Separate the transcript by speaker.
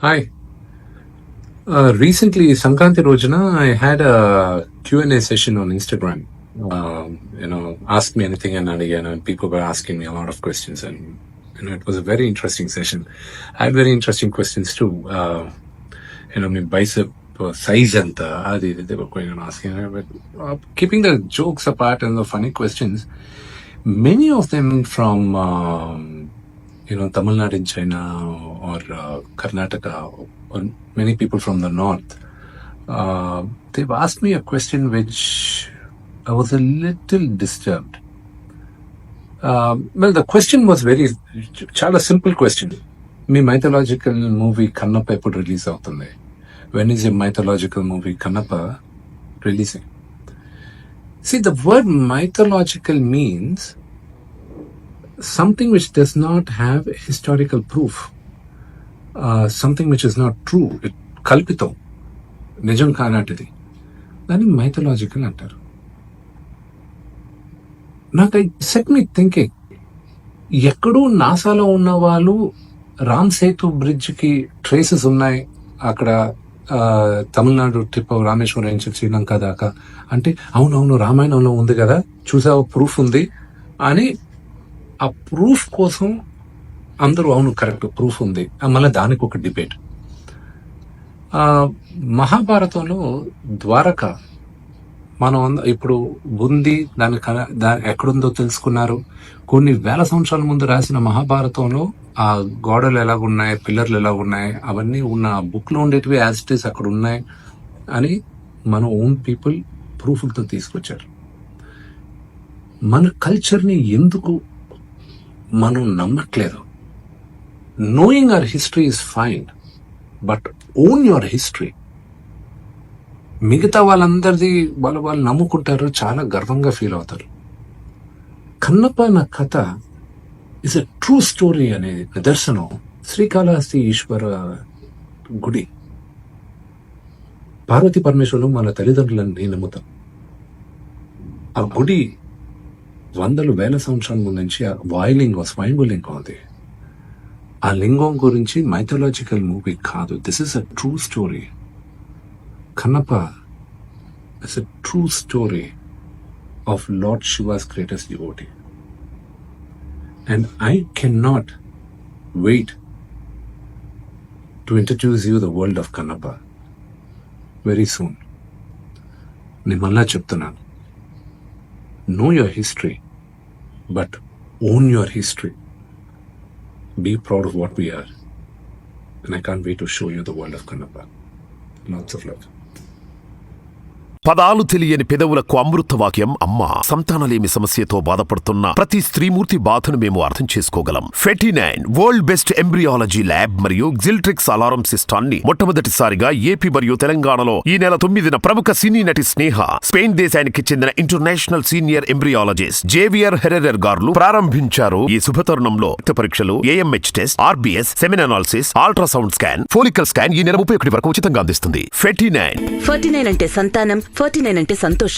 Speaker 1: Hi. Recently, Sankranti Rojana, I had a Q&A session on Instagram. Ask me anything and again, and people were asking me a lot of questions, and it was a very interesting session. I had very interesting questions too. My bicep size and they were going and asking. But keeping the jokes apart and the funny questions, many of them from Tamil Nadu in China or Karnataka, or many people from the north, they've asked me a question which I was a little disturbed. The question was చాలా simple question. మీ mythological movie Kannappa ఎప్పుడు release అవుతుంది? When is a mythological movie Kannappa releasing? See, the word mythological means something which does not have historical proof, something which is not true, కల్పితం, నిజం కానాటిది, దాన్ని mythological అంటారు. నాకు set మీ thinking, ఎక్కడో నాసాలో ఉన్న వాళ్ళు రామ్ సేతు బ్రిడ్జ్కి ట్రేసెస్ ఉన్నాయి అక్కడ తమిళనాడు ట్రిప్ రామేశ్వరం నుంచి శ్రీలంక దాకా అంటే అవునవును రామాయణంలో ఉంది కదా, చూసావు ప్రూఫ్ ఉంది అని ఆ ప్రూఫ్ కోసం అందరూ అవును కరెక్ట్ ప్రూఫ్ ఉంది, మళ్ళీ దానికి ఒక డిబేట్. మహాభారతంలో ద్వారక మనం ఇప్పుడు ఉంది, దాని ఎక్కడుందో తెలుసుకున్నారు. కొన్ని వేల సంవత్సరాల ముందు రాసిన మహాభారతంలో ఆ గోడలు ఎలాగున్నాయి, పిల్లర్లు ఎలాగున్నాయి, అవన్నీ ఉన్న బుక్లో ఉండేటివి యాజ్ ఇట్ ఈస్ అక్కడ ఉన్నాయి అని మన ఓన్ పీపుల్ ప్రూఫ్లతో తీసుకొచ్చారు. మన కల్చర్ని ఎందుకు మనం నమ్మట్లేదు? Knowing our history is fine, but own your history. మిగతా వాళ్ళందరిది వాళ్ళు నమ్ముకుంటారు, చాలా గర్వంగా ఫీల్ అవుతారు. కన్నప్ప నా కథ ఇస్ ఎ ట్రూ స్టోరీ అనే నిదర్శనం శ్రీకాళహస్తి ఈశ్వర గుడి. పార్వతీ పరమేశ్వరులు మన తల్లిదండ్రులని నమ్ముతాం. ఆ గుడి వందలు వేల సంవత్సరాల ముందు నుంచి వాయులింగం, స్వయంభులింగం ఉంది. ఆ లింగం గురించి మైథలాజికల్ మూవీ కాదు, this is a true story. Kannappa is a true story of Lord Shiva's greatest devotee. And I cannot wait to introduce you the world of Kannappa very soon. Nimalla cheptunanu. Know your history, but own your history. Be proud of what we are. And I can't wait to show you the world of Kannappa. Lots of love.
Speaker 2: పదాలు తెలియని పెదవులకు అమృత వాక్యం అమ్మ. సంతానలేమి సమస్యతో బాధపడుతున్న ప్రతి స్త్రీమూర్తి బాధను మేము అర్థం చేసుకోగలం. Fertinine world best embryology lab మరియు జిల్ట్రిక్స్ అలారం సిస్టాన్ని మొట్టమొదటిసారిగా ఏపీ మరియు తెలంగాణలో ఈ నెల 9న ప్రముఖ సినీ నటి స్నేహ, స్పెయిన్ దేశానికి చెందిన international senior embryologist Javier Herrera గారు ప్రారంభించారు. ఈ శుభతరుణంలో రక్త పరీక్షలు, AMH test, RBS, semen analysis, ultrasound scan, follicle scan ఈ నెల 31 వరకు ఉచితంగా అందిస్తుంది. ఫెర్టినైన్
Speaker 3: అంటే సంతానం, 49 అంటే సంతోషం.